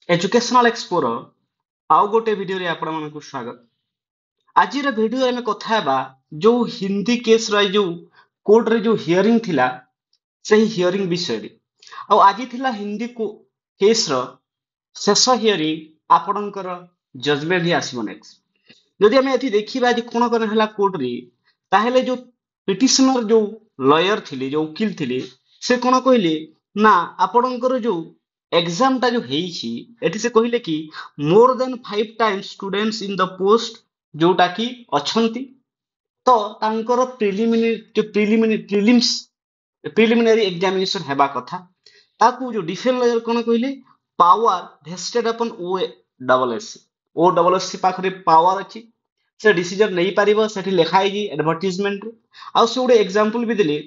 Educational एक्सपोर आउ गोटे video रे आपण मानकु स्वागत। आज वीडियो में कथा हेबा जो हिंदी केस रो जो कोर्ट रे जो हियरिंग थिला सही हियरिंग विषय रे। आ आज थिला हिंदी को केस रो शेष हियरिंग आपणकर जजमेंट ही आसीबो नेक्स्ट। जदि हम एथि देखिबा जे कोन कोन हला कोर्ट रे ताहेले जो पिटिशनर जो लॉयर थिले जो वकील थिले से कोन कहले ना आपणकर जो एग्जाम टा जो हेइछि एठी से कहले कि more than 5 times students in the post जोटा कि अछंती तो तांकर प्रिलिमिनरी जो प्रिलिमिनरी एग्जामिनेशन हेबा कथा ताकू जो डिफेंस लॉयर कोन कहले पावर वेस्टेड अपन ओ डबल एस पाखरे पावर अछि से डिसीजन नहीं पारिबो सेठी लिखाई जी एडवर्टाइजमेंट रे। आ से गोटे एग्जांपल भी देले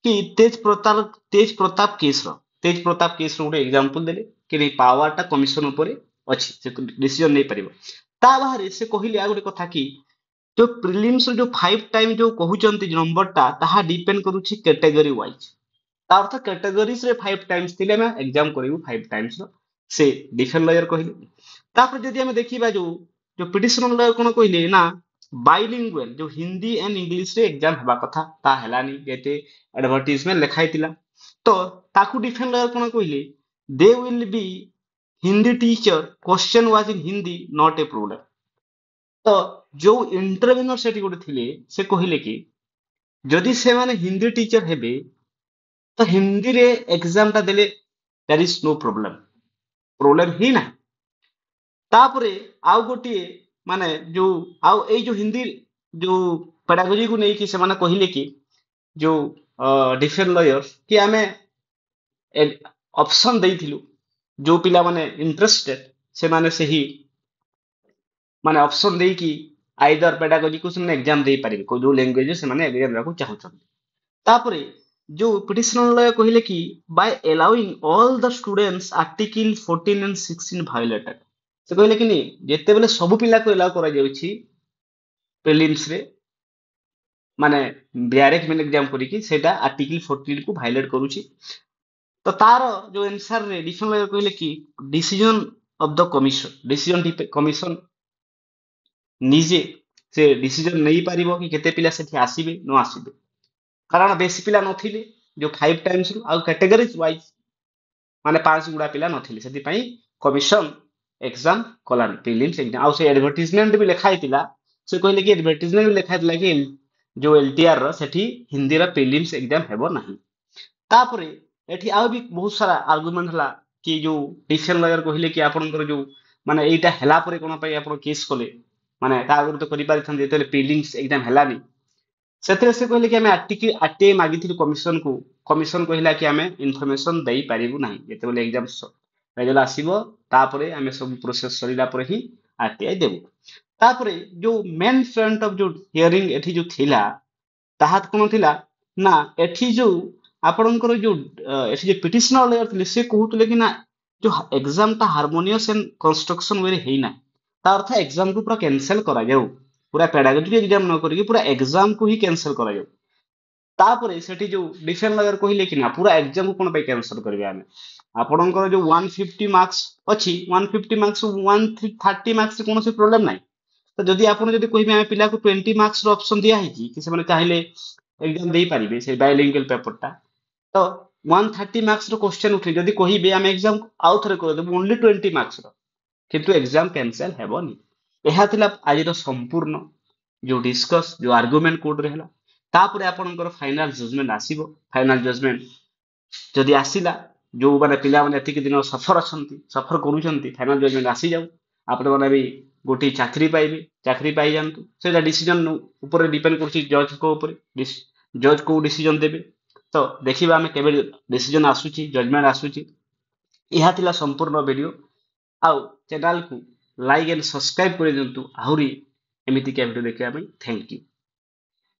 कि तेज प्रताप केस रो गोटे एग्जांपल देले कि नहीं पावर टा कमिशन ऊपर अछि से डिसीजन नहीं पारिबो। ता बाहरे से कहले आ गोटे कथा कि जो प्रिलिम्स जो 5 टाइम जो कहउचंती नंबर टा ताहा डिपेंड करूछि कैटेगरी वाइज। ता अर्थ कैटेगरीज रे 5 टाइम्स थिले मैं एग्जाम करिवु 5 टाइम्स रो से डिफेंस लॉयर कहले। तापर जदि हम देखिबा जो जो पिटिशनर लॉयर कोन कहले ना बाइलिंगुअल जो हिंदी एंड इंग्लिश रे एग्जाम हेबा कथा ता हेलानी जेते एडवर्टाइजमेंट लिखाइतिला। तो ताकू डिफेंस लॉयर कोन कहले they will be Hindi teacher question was in Hindi not a problem. तो जो इंटरव्यूनर सेठी गोटे थिले से कहले कि जदि से माने हिंदी टीचर हेबे तो हिंदी रे एग्जाम टा देले there is no problem problem ही ना। तापरे आउ गोटिए माने जो आउ एई जो हिंदी जो पेडागोजी को नहीं कि से माने कहले कि जो डिफेंस लॉयर कि आमे ऑप्शन देइथिलु जो पिला माने इंटरेस्टेड से माने सही माने ऑप्शन देई कि आइदर पेडागोजी को से एग्जाम देई पारिबे को जो लैंग्वेज से माने एग्जाम राखु चाहुछन। तापरे जो पिटिशनर लॉयर कहले कि by allowing all the students article 14 and 16 violated से कहले कि नहीं जेते बेले सब पिला को अलाउ करा जाउछि प्रीलिम्स रे माने डायरेक्ट मेन एग्जाम करी कि सेटा आर्टिकल 14 को वायलेट करूछि। तो तार जो आंसर रे डिफेंस लॉयर कहले कि decision of the commission commission निजे से डिसीजन नहीं पारिबो कि केते पिला सेठी आसीबे न आसीबे कारण बेसी पिला नथिले जो 5 टाइम्स रो आ कैटेगरीज वाइज माने 5 गुड़ा पिला नथिले सेति पई commission exam Kalani prelims exam आ से एडवर्टाइजमेंट भी लिखा हितिला से कहले कि एडवर्टाइजमेंट भी लिखा हितिला कि जो एलटीआर रो सेठी हिंदी रा प्रीलिम्स एग्जाम हेबो नाही। तापरे एठी आ भी बहुत सारा आर्गुमेंट हला कि जो डिफेंस लॉयर कहले कि आपनकर जो माने एटा हला परे कोन पई आपन केस कोले माने ता आगु तो करि पारिथन जेते प्रीलिम्स एग्जाम हलानी सेते से कहले कि हमें आरटीए मागिथिलु कमिशन को कमिशन कहला कि हमें इन्फॉर्मेशन देई पारिबु नाही जेते बोले एग्जाम रिजल्ट आसीबो तापरे हमें सब प्रोसेस सरिला परे ही आरटीआई देबु। तापरे जो मेन फ्रंट ऑफ जो हियरिंग एठी जो थिला ताहा कोन थिला ना एठी जो आपनकर जो एठी जे पिटिशनर लेयर थिले से कहउतले कि ना जो एग्जाम ता हार्मोनियस एंड कंस्ट्रक्शन वे रे हेइना ता अर्थ एग्जाम को पूरा कैंसिल करा जाऊ पूरा पेडागोजी एग्जाम न करिके पूरा एग्जाम को ही कैंसिल करा जाऊ। तापरे सेठी जो डिफेंस लॉयर कहले कि ना पूरा एग्जाम को कोन पे कैंसिल करबे आमे आपनकर जो 150 मार्क्स अछि 150 मार्क्स 130 मार्क्स कोनो से प्रॉब्लम नाही। तो जदि आपन जदि कहबे आमे पिला को 20 मार्क्स रो ऑप्शन दिया हिची कि से माने चाहिले एग्जाम देई पारिबे से बायलिंगुअल पेपर टा तो 130 मार्क्स रो क्वेश्चन उठे जदि कहिबे आमे एग्जाम आउ थरे कर देबो ओनली 20 मार्क्स रो किंतु एग्जाम कैंसिल हेबोनी। एहा थिला आज रो संपूर्ण जो डिस्कस जो आर्गुमेंट कोर्ट रे हला तापरे आपनकर फाइनल जजमेंट आसीबो फाइनल जजमेंट जदि आसीला जो माने पिला माने एतिक दिन सफर अछंती सफर करूछंती फाइनल जजमेंट आसी जाऊ आपने माने भी गोटी चाकरी पाइबे चाकरी पाइ जानतु सेटा डिसीजन ऊपर डिपेंड करछि जज को ऊपर जज को डिसीजन देबे। तो देखिबा हमें केबे डिसीजन आसुची जजमेंट आसुची। इहा थिला संपूर्ण वीडियो आउ चैनल को लाइक एंड सब्सक्राइब कर दियंतु आहुरी एमिति के वीडियो देखिबा पई थैंक यू।